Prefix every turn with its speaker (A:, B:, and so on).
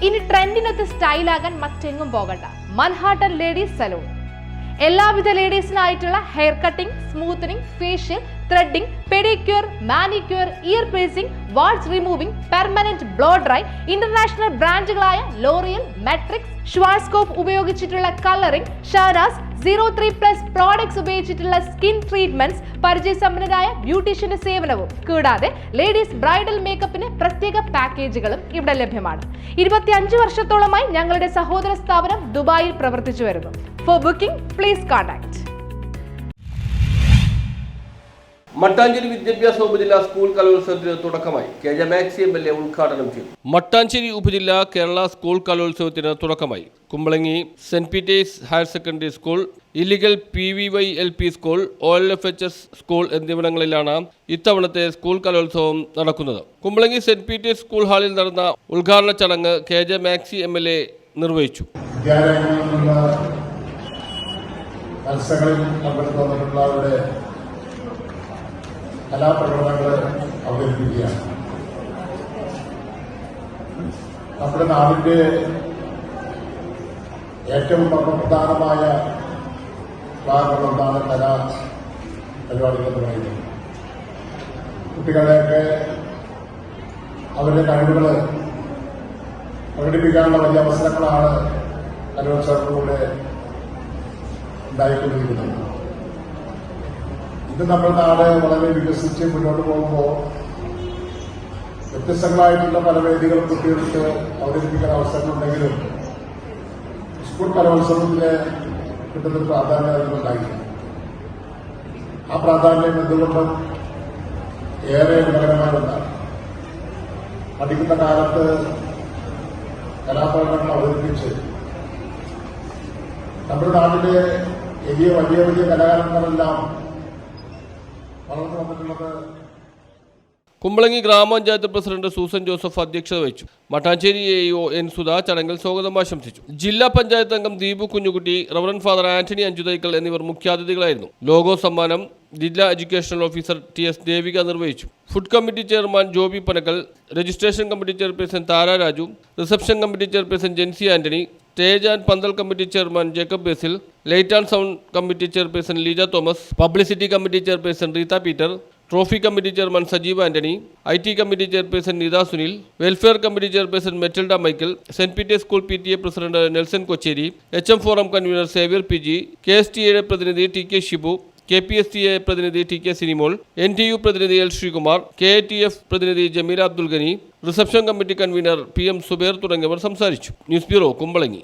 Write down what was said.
A: ഇനി ട്രെൻഡിനൊത്ത് സ്റ്റൈലാകാൻ മറ്റെങ്ങും പോകണ്ട. Manhattan ladies salon. എല്ലാവിധ ലേഡീസിനായിട്ടുള്ള hair cutting, smoothening, facial, threading, pedicure, manicure, ear piercing, warts removing, permanent blow dry, international ബ്രാൻഡുകളായ ലോറിയൽ, മെട്രിക്സ്, ഷ്വാർസ്കോപ്പ് ഉപയോഗിച്ചിട്ടുള്ള കളറിംഗ്, ഷാനാസ് 03+ പ്രോഡക്ട്സ് ഉപയോഗിച്ചിട്ടുള്ള സ്കിൻ ട്രീറ്റ്മെന്റ്സ്, പരിചയസമ്പന്നരായ ബ്യൂട്ടീഷ്യന്റെ സേവനവും കൂടാതെ ലേഡീസ് ബ്രൈഡൽ മേക്കപ്പിന് പ്രത്യേക പാക്കേജുകളും ഇവിടെ ലഭ്യമാണ്. 25 വർഷത്തോളമായി ഞങ്ങളുടെ സഹോദര സ്ഥാപനം ദുബായിൽ പ്രവർത്തിച്ചു വരുന്നു. Four booking please contact.
B: Mattancherry വിദ്യാഭ്യാസ ഉപജില്ലാ സ്കൂൾ കലോത്സവത്തിന് തുടക്കമായി. KJ മാക്സി MLA ഉദ്ഘാടനം ചെയ്തു. മട്ടാഞ്ചേരി ഉപജില്ല കേരള സ്കൂൾ കലോത്സവത്തിന് തുടക്കമായി. Kumbalangi saint Peter's higher secondary school, ഇല്ലിഗൽ PVY LP school, OLFHS school എന്നിവിടങ്ങളിലാണ് ഇത്തവണത്തെ സ്കൂൾ കലോത്സവം നടക്കുന്നത്. കുമ്പളങ്ങി സെന്റ് പീറ്റേഴ്സ് സ്കൂൾ ഹാളിൽ നടന്ന ഉദ്ഘാടന ചടങ്ങ് KJ മാക്സി MLA നിർവഹിച്ചു.
C: കലാപ്രകടനങ്ങൾ അവതരിപ്പിക്കുകയാണ്. നമ്മുടെ നാടിന്റെ ഏറ്റവും പ്രധാനമായ ഭാഗങ്ങളൊന്നാണ് കലാ പരിപാടികൾ എന്ന് പറയുന്നത്. കുട്ടികളെയൊക്കെ അവരുടെ കഴിവുകൾ പ്രകടിപ്പിക്കാനുള്ള വലിയ അവസരങ്ങളാണ് കലോത്സവത്തിലൂടെ ഉണ്ടായിക്കൊണ്ടിരിക്കുന്നത്. ഇത് നമ്മുടെ നാട് വളരെ വികസിച്ച് മുന്നോട്ട് പോകുമ്പോൾ വ്യത്യസ്തങ്ങളായിട്ടുള്ള പല വേദികളും കുട്ടികൾക്ക് അവതരിപ്പിക്കാൻ അവസരങ്ങളുണ്ടെങ്കിലും സ്കൂൾ കലോത്സവത്തിന് കിട്ടുന്നൊരു പ്രാധാന്യം ഉണ്ടായില്ല. ആ പ്രാധാന്യം എന്തുകൊണ്ടും ഏറെ ഗുണകരമായതാണ്. പഠിക്കുന്ന കാലത്ത് കലാപ്രകടനങ്ങൾ അവതരിപ്പിച്ച് നമ്മുടെ നാട്ടിലെ വലിയ വലിയ കലാകാരന്മാരെല്ലാം
B: കുമ്പളങ്ങി ഗ്രാമപഞ്ചായത്ത് പ്രസിഡന്റ് സൂസൻ ജോസഫ് അധ്യക്ഷത വഹിച്ചു. മട്ടാഞ്ചേരി AO N സുധ ചടങ്ങിൽ സ്വാഗതം ആശംസിച്ചു. ജില്ലാ പഞ്ചായത്ത് അംഗം ദീപു കുഞ്ഞുകുട്ടി, റവറന്റ് ഫാദർ ആന്റണി അഞ്ചുതൈക്കൽ എന്നിവർ മുഖ്യാതിഥികളായിരുന്നു. ലോഗോ സമ്മാനം ജില്ലാ എഡ്യൂക്കേഷണൽ ഓഫീസർ TS ദേവിക നിർവഹിച്ചു. Food committee chairman Joby Panakkal, registration committee chairperson Tara Raju, reception committee chairperson Jency Antony, stage and pandal committee chairman Jacob Basil, light and sound committee chairperson Leeja Thomas, publicity committee chairperson Reetha Peter, trophy committee chairman Sajeev Antony, IT committee chairperson Nitha Sunil, welfare committee chairperson Metilda Michael, saint Peter's school PTA president Nelson Kochery, HM forum convener Xavier PG, KSTA പ്രതിനിധി TK Shibu, KPSTA പ്രതിനിധി TK Sinimol, NTU പ്രതിനിധി L Sreekumar, KATF പ്രതിനിധി Jameela Abdul Gani, reception committee convener PM Zubair തുടങ്ങിയവർ സംസാരിച്ചു. News bureau Kumbalangi.